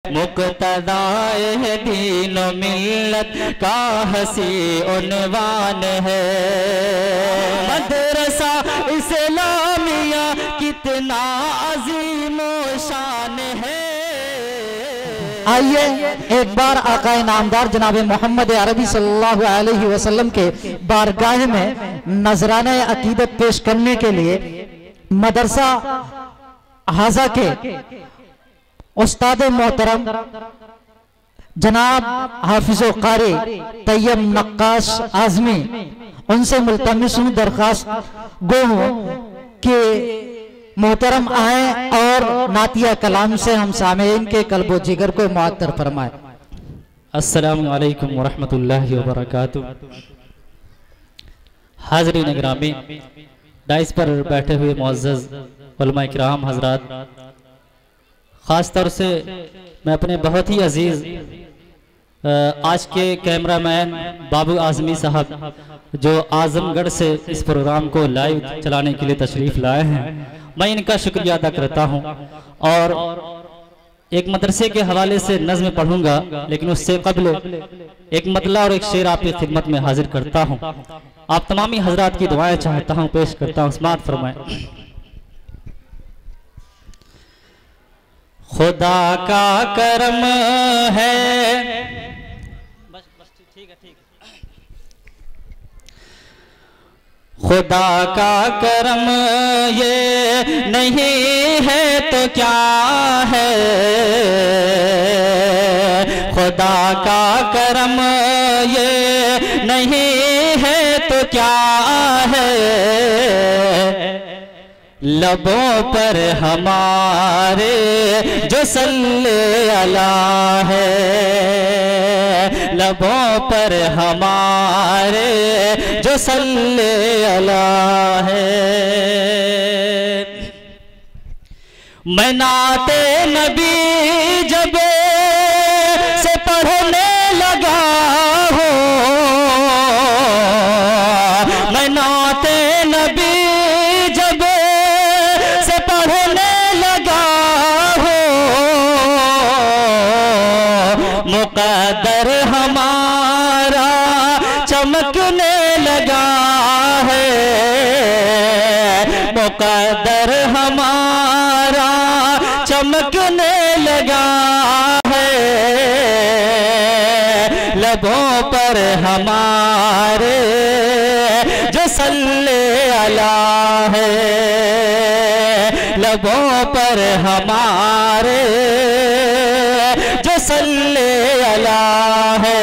मुक़्तदाए दीन मिल्लत का हसी उन्वान है। मदरसा इस्लामिया कितना अजीम शान है। आइए एक बार आका नामदार जनाब मोहम्मद अरबी सल्लल्लाहु अलैहि वसल्लम के बारगाह में नजराने अकीदत पेश करने के लिए मदरसा हाजा के उस्ताद मोहतरम जनाब हाफिज़ो कारी तैयब नक्काश आज़मी उनसे मुल्तमिस हूँ, दरख्वास्त गो कि मोहतरम आए और नातिया कलाम से हम सामीन के कल्बो जिगर को मुअत्तर फरमाए। अस्सलामु अलैकुम वरहमतुल्लाहि वबरकातुह। हाज़रीन गिरामी, डाइस पर बैठे हुए मुअज़्ज़ज़ उलमा इकराम हज़रात, ख़ास तौर से मैं अपने बहुत ही अजीज़ आज के कैमरामैन बाबू आज़मी साहब जो आज़मगढ़ से इस प्रोग्राम को लाइव चलाने के लिए तशरीफ़ लाए हैं, मैं इनका शुक्रिया अदा करता हूं। और एक मदरसे के हवाले से नज़्म पढ़ूंगा, लेकिन उससे कबल एक मतला और एक शेर आपकी खिदमत में हाजिर करता हूं। आप तमामी हजरात की दुआएं चाहता हूं, पेश करता हूं। समाअत फरमाएं। खुदा का करम है, खुदा का करम ये नहीं है तो क्या है। खुदा का करम ये नहीं है तो क्या है। लबों पर हमारे जो सल्ले अला है, लबों पर हमारे जो सल्ले अला है। मैं नाते नबी जब से पढ़ने लगा हूँ, मैं नाते नबी जब से पढ़ने लगा हूँ, मुक़द्दर हमारा चमकने लगा है, मुक़द्दर हमारा चमकने लगा है। लबों पर हमारे जो सल्ले अला है, लबों पर हमारे जो सल्ले अला है।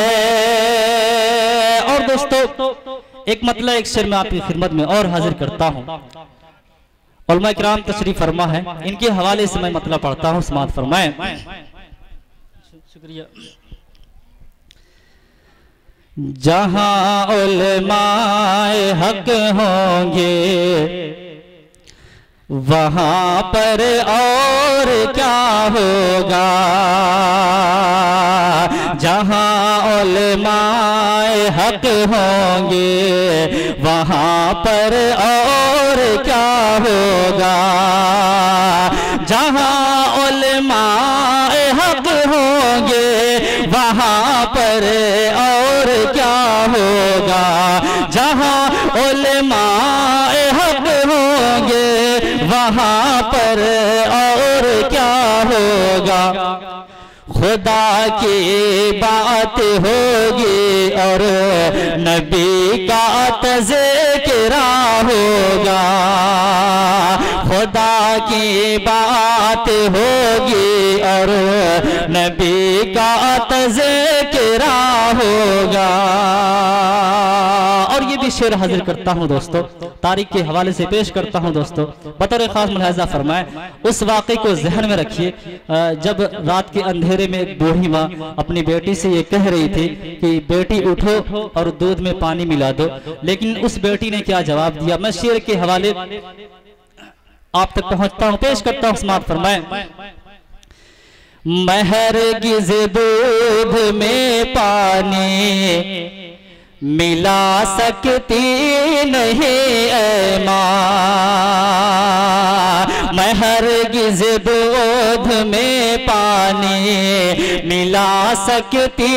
और दोस्तों, एक मतलब एक शेर में आपकी खिदमत में और हाजिर करता हूँ। उलमा इकराम तशरीफ फरमा है, इनके हवाले से मैं मतलब पढ़ता हूँ। समाअत फरमाएं। शुक्रिया। जहाँ उलमाए हक होंगे वहाँ पर और क्या होगा। जहाँ उलमाए हक होंगे वहाँ पर और क्या होगा। जहाँ उलमाए हक होंगे वहाँ पर और क्या होगा। जहाँ उलमाए हक होंगे वहाँ पर और क्या होगा। खुदा की बात होगी और नबी का तज़किरा होगा। खुदा की बात होगी और नबी का तज़किरा होगा। और ये भी शेर हाजिर करता हूँ दोस्तों, तारीख के हवाले से पेश करता हूँ दोस्तों। बतौर खास मुलाहिज़ा फरमाएं, उस वाक़े को जहन में रखिए जब रात के अंधेरे में एक बूढ़ी माँ अपनी बेटी से ये कह रही थी कि बेटी उठो और दूध में पानी मिला दो, लेकिन उस बेटी ने क्या जवाब दिया। मैं शेर के हवाले आप तक पहुँचता हूँ, पेश करता हूँ। समाअत फरमाएं। महरगिज़ दूध में पानी मिला सकती नहीं ऐ माँ, मैं हरगिज़ दूध में पानी मिला सकती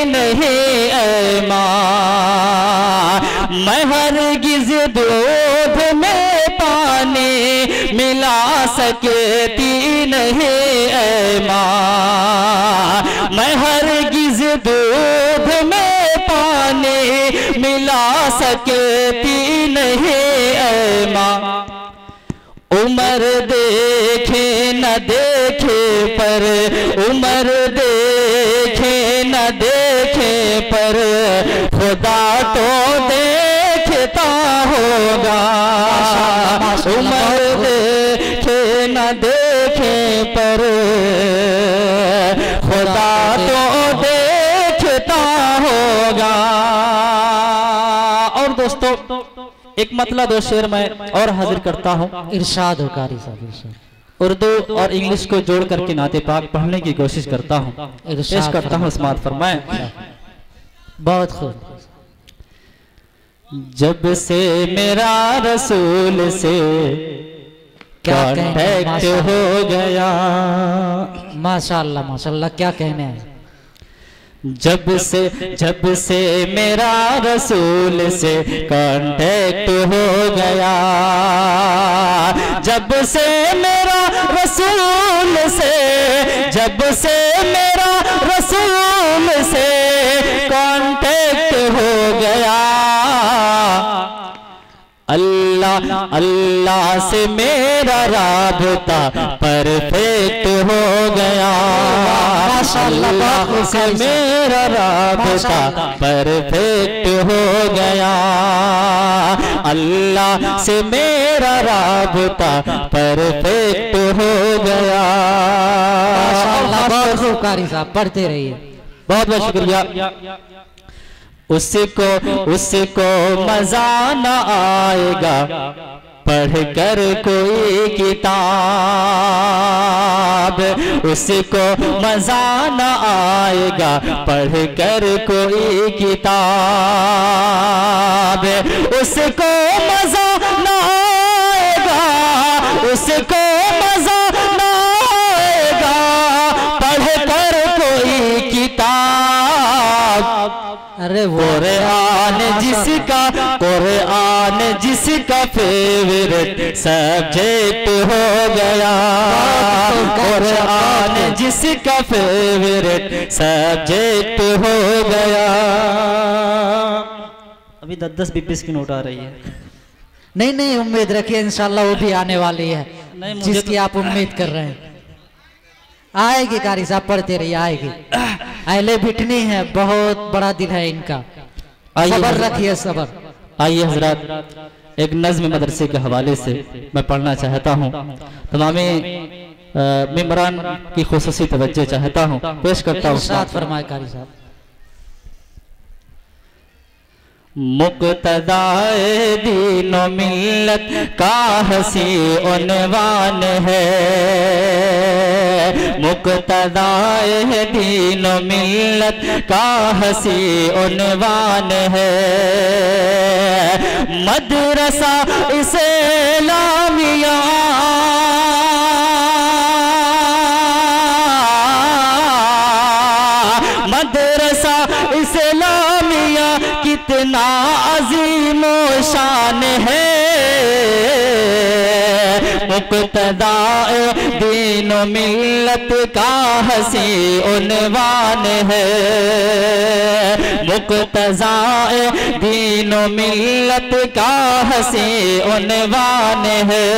नहीं ऐ माँ, मैं हरगिज़ दूध में पानी मिला सकती नहीं ऐ माँ, मैं हरगिज़ दूध में पानी मिला सकती नहीं ऐ माँ। उम्र देखे न देखे पर, उम्र देखे न देखे पर खुदा तो देखता होगा। उम्र देखे न देखे पर खुदा तो देखता होगा। और दोस्तों एक मतला दो शेर मैं और हाजिर करता हूँ। इरशाद हो कारी साहब, इरशाद। उर्दू और इंग्लिश को जोड़ करके नाते पाक पढ़ने की कोशिश करता हूँ, पेश करता हूँ। समात फरमाए। बहुत खूब। जब से मेरा रसूल से कांटेक्ट हो गया, माशाअल्लाह माशाअल्लाह, क्या कहने हैं। जब से मेरा रसूल से कांटेक्ट हो गया, जब से मेरा रसूल से, जब से मेरा रसूल से कांटेक्ट हो गया, अल्लाह अल्लाह से मेरा राबता परफेक्ट हो गया, अल्लाह से मेरा राबता परफेक्ट हो गया, अल्लाह से मेरा राबता परफेक्ट हो गया। बहुत खूब कारी साहब, पढ़ते रहिए। बहुत बहुत शुक्रिया। उसको मजा न आएगा पढ़कर कोई किताब, उसको मजा न आएगा पढ़कर कोई किताब, उसको मजा न आएगा, उसको मजा न आएगा पढ़कर कोई किताब। अरे कुरान जिसका, कुरान जिसका फेवरेट सब्जेक्ट हो गया, कुरान जिसका फेवरेट सब्जेक्ट हो गया। अभी 10-20 की नोट आ रही है। नहीं नहीं, उम्मीद रखिए इंशाल्लाह वो भी आने वाली है जिसकी आप उम्मीद कर रहे हैं। आएगी कारी साहब, पढ़ते रहिए, आएगी। अहले बिटनी है, बहुत बड़ा दिल है इनका, सबर रखिए, सबर। आइए हजरात, एक नज़्म मदरसे के हवाले से मैं पढ़ना चाहता हूँ, तमाम मेंबरान की खुसूसी तवज्जो चाहता हूँ, पेश करता हूँ। इरशाद फरमाए कारी साहब। मुक्तदाए दीनो मिल्लत का हसी उन्वान है, मुक्तदाए दीनो मिल्लत का हसी उन्वान है, मदरसा इस्लामिया मदरसा इस्लामिया कितना अजीम शान है, मुक्तदाए दीन मिल्लत का हसी उन्वान है, मुक्तदाए दीन मिल्लत का हसी उन्वान है।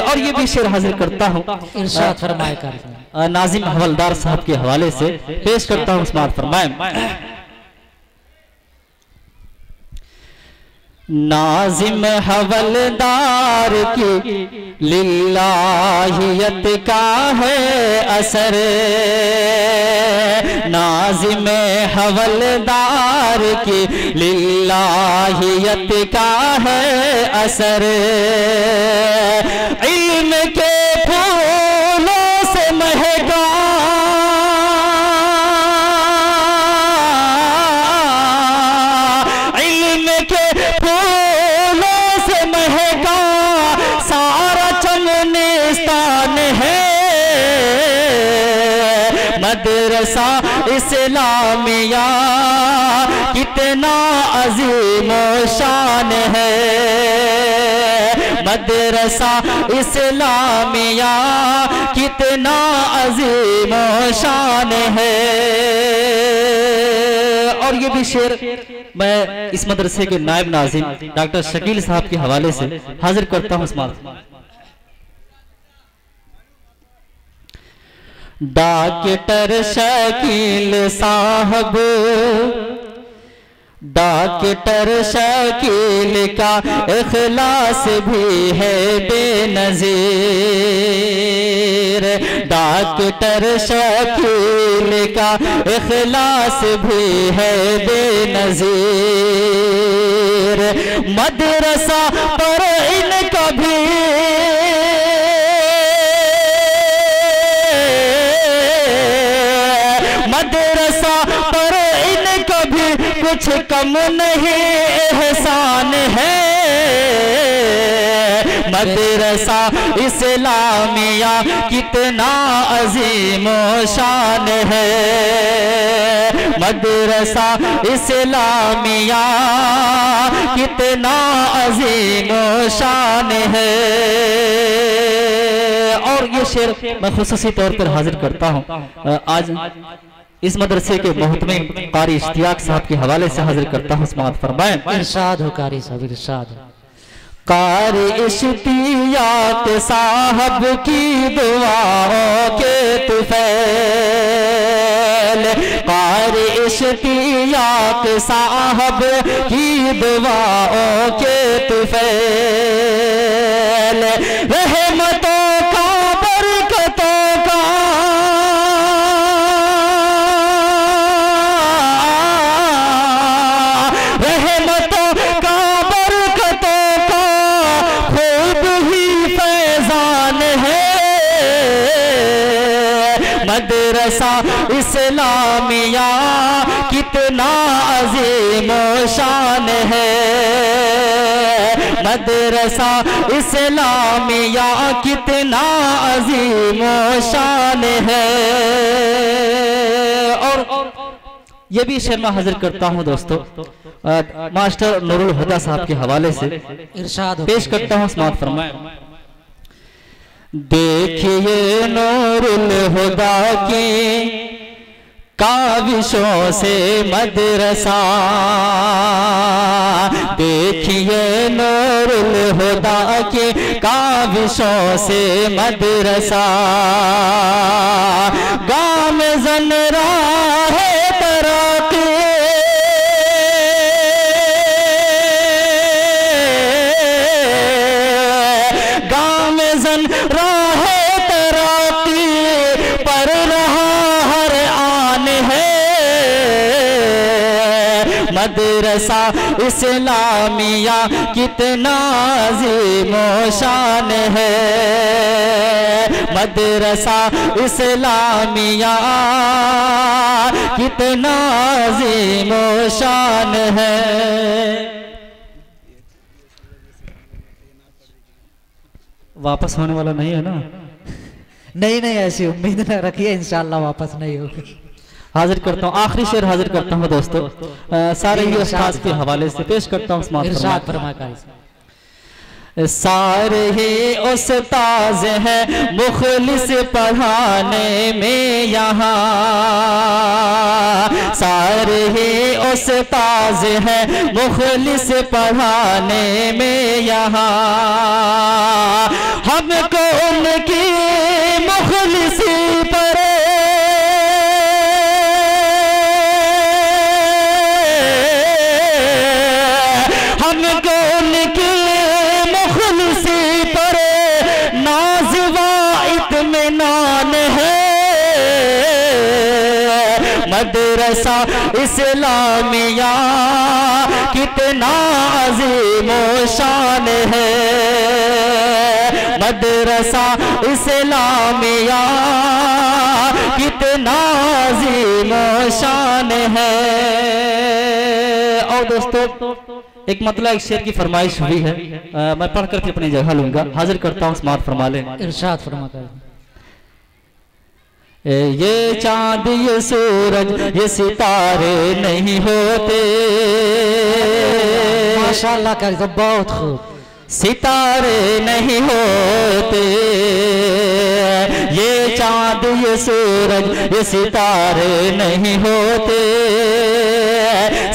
और ये भी शेर हाजिर करता हूँ, इरशाद फरमाए कारी साहब। नाजिम हवलदार साहब के हवाले से पेश करता हूँ। समात फरमाए। नाजिम हवलदार की लिल्लाहियत का है असर, नाजिम हवलदार की लिल्लाहियत का है असर, इल्म के फूलों से महका इल्म के फूलों से महका सारा मदरसा इस्लामिया कितना अजीम शान है, मदरसा इस्लामिया कितना अजीम शान है। और ये भी शेर मैं इस मदरसे के नायब नाज़िम डॉक्टर शकील साहब के हवाले से हाजिर करता हूँ। डॉक्टर शकील साहब, डॉक्टर शकील का इखलास भी है बेनज़ीर, डॉक्टर शकील का इखलास भी है बेनज़ीर। मदरसा पर इनका भी मदरसा पर इनका भी कुछ कम नहीं एहसान है, मदरसा इस्लामिया कितना अजीम शान है, मदरसा इस्लामिया कितना अजीम शान है। और ये शेर मैं खुसूसी तौर पर हाजिर करता हूँ आज इस मदरसे के मोहतमिम कारी इश्तियाक साहब के हवाले से हाजिर करता हूँ। समाअत फरमाएं। इरशाद हो कारी साहब, इरशाद। कारी इश्तियाक साहब की दुआओं के तुफैल, कारी इश्तियाक साहब की दुआओं के तुफैल, रहमतों का बरकतों का मदरसा इस्लामिया कितना अजीम शान है, मदरसा इस्लामिया कितना अजीम शान है। और ये भी शेर मैं हाजिर करता हूँ दोस्तों मास्टर नूरुल हुदा साहब के हवाले से इरशाद पेश करता हूँ। समाअत फरमाएं। देखिए नूरुल हुदा की काविशों से मदरसा, देखिए नूरुल हुदा की काविशों से मदरसा, गाँव में जन राहे तरक्की, गाँव में जन राहे तरक्की पर रहा हर आन है, मदरसा इस्लामिया कितना अजीम शान है, मदरसा इस्लामिया कितना अजीम शान है। वापस होने वाला नहीं है ना? नहीं नहीं, ऐसी उम्मीद न रखिए, इंशाअल्लाह वापस नहीं होगी। हाजिर करता हूँ, आखिरी शेर हाजिर करता हूँ दोस्तों सारे ही उस्ताद के हवाले से पेश करता हूँ। इरशाद फरमाएं। सारे ही उस्ताद हैं मुखलिस पढ़ाने में यहाँ, सारे ही उस्ताद हैं मुखलिस पढ़ाने में यहाँ, हमको उनकी मुखलिसी पर हमको उनकी मुखलिसी पर नाज़वा इत्मीनान है, मदरसा इस्लामिया कितना अजीम शान है, मदरसा इस्लामिया कितना अजीम शान है। और दोस्तों एक मतलब एक शेर की फरमाइश हुई है, मैं पढ़ करके अपनी जगह लूंगा, हाजिर करता हूँ। समाअत फरमा लें। इरशाद फरमा। ये चांद ये सूरज ये सितारे नहीं होते। माशाल्लाह कर तो बहुत खूब। सितारे नहीं होते, ये चांद ये सूरज ये सितारे नहीं होते,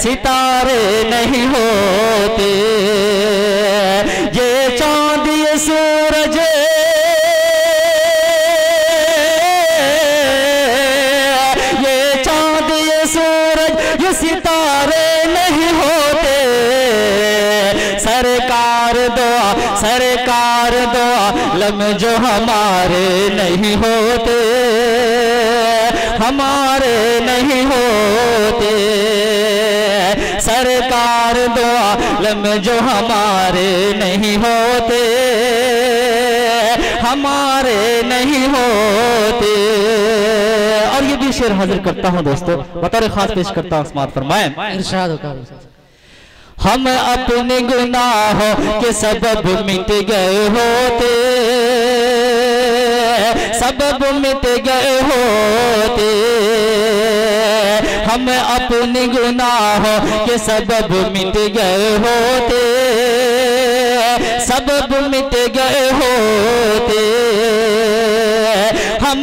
सितारे नहीं होते। ये चांद ये सूरज सितारे नहीं होते। सरकार दो आलम जो हमारे नहीं होते, हमारे नहीं होते। सरकार दो आलम जो हमारे नहीं होते, हमारे नहीं होते। और ये भी शेर हाजिर करता हूँ दोस्तों, बतौर खास पेश करता हूँ, समाअत फरमाएं। इरशाद होगा। हम अपने गुनाहों के सबब मिट गए होते, सबब मिट गए होते। हम अपने गुनाहों के सबब मिट गए होते, सबब मिट गए होते। हम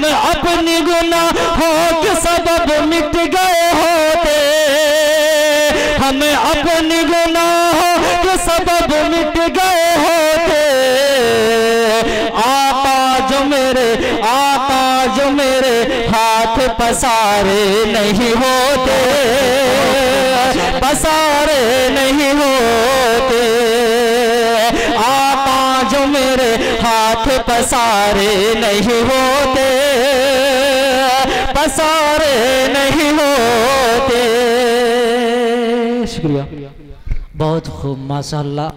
अपने गुनाहों के सबब मिट गए होते, हम अपने गुनाहों के सबब मिट गए होते। आका जो मेरे हाथ पसारे नहीं होते, पसारे नहीं होते। आका जो मेरे हाथ पसारे नहीं होते, पसारे नहीं होते। शुक्रिया, बहुत खूब माशाल्लाह।